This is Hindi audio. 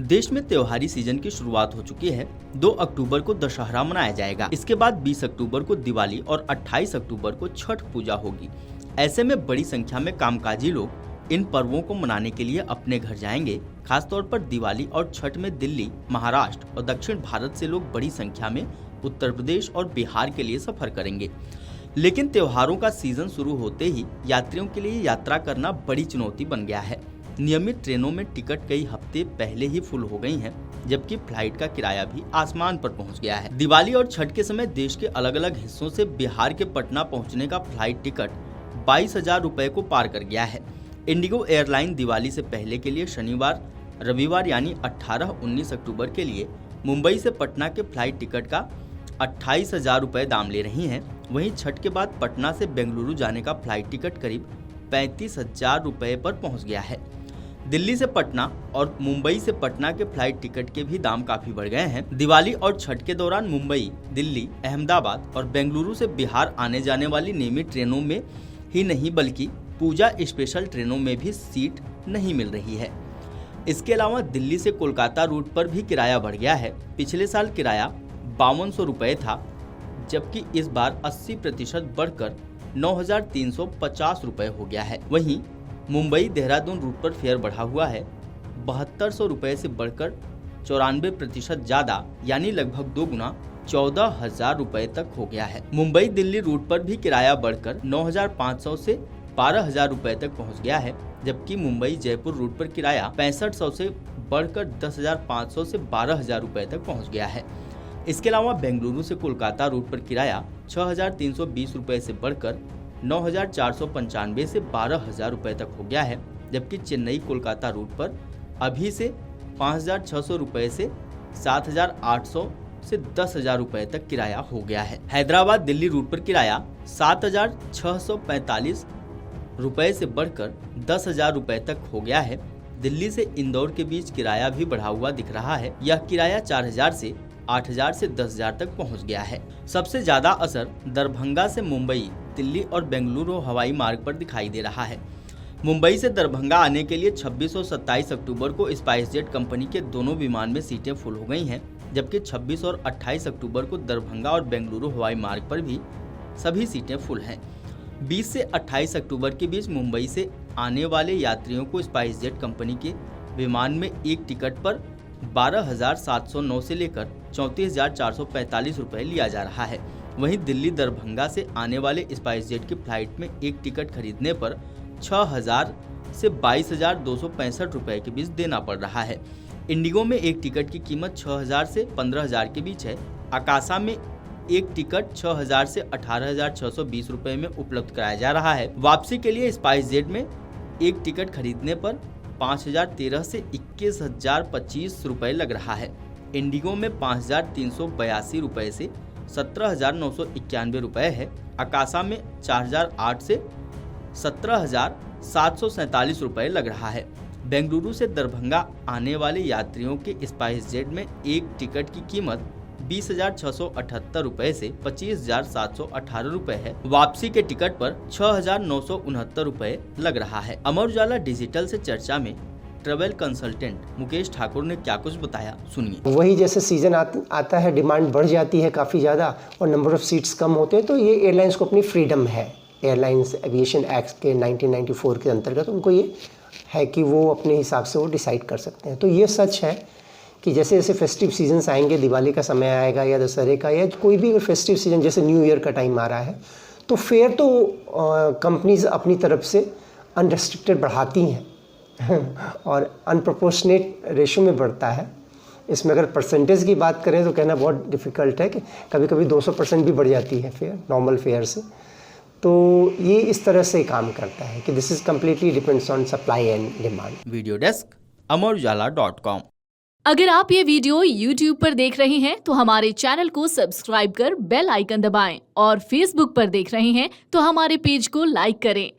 देश में त्योहारी सीजन की शुरुआत हो चुकी है। 2 अक्टूबर को दशहरा मनाया जाएगा। इसके बाद 20 अक्टूबर को दिवाली और 28 अक्टूबर को छठ पूजा होगी। ऐसे में बड़ी संख्या में कामकाजी लोग इन पर्वों को मनाने के लिए अपने घर जाएंगे। खासतौर पर दिवाली और छठ में दिल्ली, महाराष्ट्र और दक्षिण भारत से लोग बड़ी संख्या में उत्तर प्रदेश और बिहार के लिए सफर करेंगे। लेकिन त्योहारों का सीजन शुरू होते ही यात्रियों के लिए यात्रा करना बड़ी चुनौती बन गया है। नियमित ट्रेनों में टिकट कई हफ्ते पहले ही फुल हो गई हैं, जबकि फ्लाइट का किराया भी आसमान पर पहुंच गया है। दिवाली और छठ के समय देश के अलग अलग हिस्सों से बिहार के पटना पहुंचने का फ्लाइट टिकट 22,000 रुपए को पार कर गया है। इंडिगो एयरलाइन दिवाली से पहले के लिए शनिवार, रविवार यानी 18-19 अक्टूबर के लिए मुंबई से पटना के फ्लाइट टिकट का 28,000 रुपए दाम ले रही हैं। वहीं छठ के बाद पटना से बेंगलुरु जाने का फ्लाइट टिकट करीब 35,000 रुपए पर पहुंच गया है। दिल्ली से पटना और मुंबई से पटना के फ्लाइट टिकट के भी दाम काफी बढ़ गए हैं। दिवाली और छठ के दौरान मुंबई, दिल्ली, अहमदाबाद और बेंगलुरु से बिहार आने जाने वाली नियमित ट्रेनों में ही नहीं बल्कि पूजा स्पेशल ट्रेनों में भी सीट नहीं मिल रही है। इसके अलावा दिल्ली से कोलकाता रूट पर भी किराया बढ़ गया है। पिछले साल किराया 5200 रुपए था, जबकि इस बार 80% बढ़कर 9,350 रुपए हो गया है। वहीं मुंबई देहरादून रूट पर फेयर बढ़ा हुआ है। 7200 रुपए से बढ़कर 94% ज्यादा यानी लगभग 2 गुना 14,000 रुपए तक हो गया है। मुंबई दिल्ली रूट पर भी किराया बढ़कर 9,500 से 12,000 रुपए तक पहुंच गया है, जबकि मुंबई जयपुर रूट पर किराया 6500 से बढ़कर 10,500 से 12,000 रुपए तक पहुंच गया है। इसके अलावा बेंगलुरु से कोलकाता रूट पर किराया 6,320 रुपए से बढ़कर 9,495 से 12,000 रुपए तक हो गया है, जबकि चेन्नई कोलकाता रूट पर अभी से 5,600 रुपए से 7,800 से 10,000 रुपए तक किराया हो गया है। हैदराबाद दिल्ली रूट पर किराया 7,645 रुपए से बढ़कर 10,000 रुपए तक हो गया है। दिल्ली से इंदौर के बीच किराया भी बढ़ा हुआ दिख रहा है। यह किराया 4,000 से 8,000 से 10,000 तक पहुंच गया है। सबसे ज्यादा असर दरभंगा से मुंबई, दिल्ली और बेंगलुरु हवाई मार्ग पर दिखाई दे रहा है। मुंबई से दरभंगा आने के लिए 26 और 27 अक्टूबर को स्पाइसजेट कंपनी के दोनों विमान में सीटें फुल हो गई हैं, जबकि 26 और 28 अक्टूबर को दरभंगा और बेंगलुरु हवाई मार्ग पर भी सभी सीटें फुल हैं। 20 से 28 अक्टूबर के बीच मुंबई से आने वाले यात्रियों को स्पाइसजेट कंपनी के विमान में एक टिकट पर 12,709 से लेकर 34,445 रुपए लिया जा रहा है। वहीं दिल्ली दरभंगा से आने वाले स्पाइसजेट की फ्लाइट में एक टिकट खरीदने पर 6,000 से 22,265 रुपए के बीच देना पड़ रहा है। इंडिगो में एक टिकट की कीमत 6,000 से 15,000 के बीच है। आकाशा में एक टिकट 6,000 से 18,620 रुपए में उपलब्ध कराया जा रहा है। वापसी के लिए स्पाइसजेट में एक टिकट खरीदने पर 5,013 से 21,025 रुपए लग रहा है। इंडिगो में 5,382 रुपए से 17,991 रुपए है। आकाशा में 4,008 से 17,747 रुपए लग रहा है। बेंगलुरु से दरभंगा आने वाले यात्रियों के स्पाइसजेट में एक टिकट की कीमत 20,678 रुपए से 25,718 रुपए है। वापसी के टिकट पर 6,969 रुपए लग रहा है। अमर उजाला डिजिटल से चर्चा में ट्रैवल कंसल्टेंट मुकेश ठाकुर ने क्या कुछ बताया, सुनिए। वही जैसे सीजन आता है, डिमांड बढ़ जाती है काफ़ी ज़्यादा और नंबर ऑफ सीट्स कम होते हैं, तो ये एयरलाइंस को अपनी फ्रीडम है। एयरलाइंस एविएशन एक्ट के 1994 के अंतर्गत उनको ये है कि वो अपने हिसाब से वो डिसाइड कर सकते हैं। तो ये सच है कि जैसे जैसे फेस्टिव सीजन्स आएंगे, दिवाली का समय आएगा या दशहरे का या कोई भी फेस्टिव सीजन जैसे न्यू ईयर का टाइम आ रहा है, तो फेयर तो कंपनीज अपनी तरफ से अनरेस्ट्रिक्टेड बढ़ाती हैं और अनप्रोपोर्शनेट रेशो में बढ़ता है। इसमें अगर परसेंटेज की बात करें तो कहना बहुत डिफ़िकल्ट है कि कभी कभी 200% भी बढ़ जाती है फेयर, नॉर्मल फेयर से। तो ये इस तरह से काम करता है कि this is completely depends on supply and demand. Video desk amarujala.com। अगर आप ये वीडियो YouTube पर देख रहे हैं तो हमारे चैनल को सब्सक्राइब कर बेल आइकन दबाएं और Facebook पर देख रहे हैं तो हमारे पेज को लाइक करें।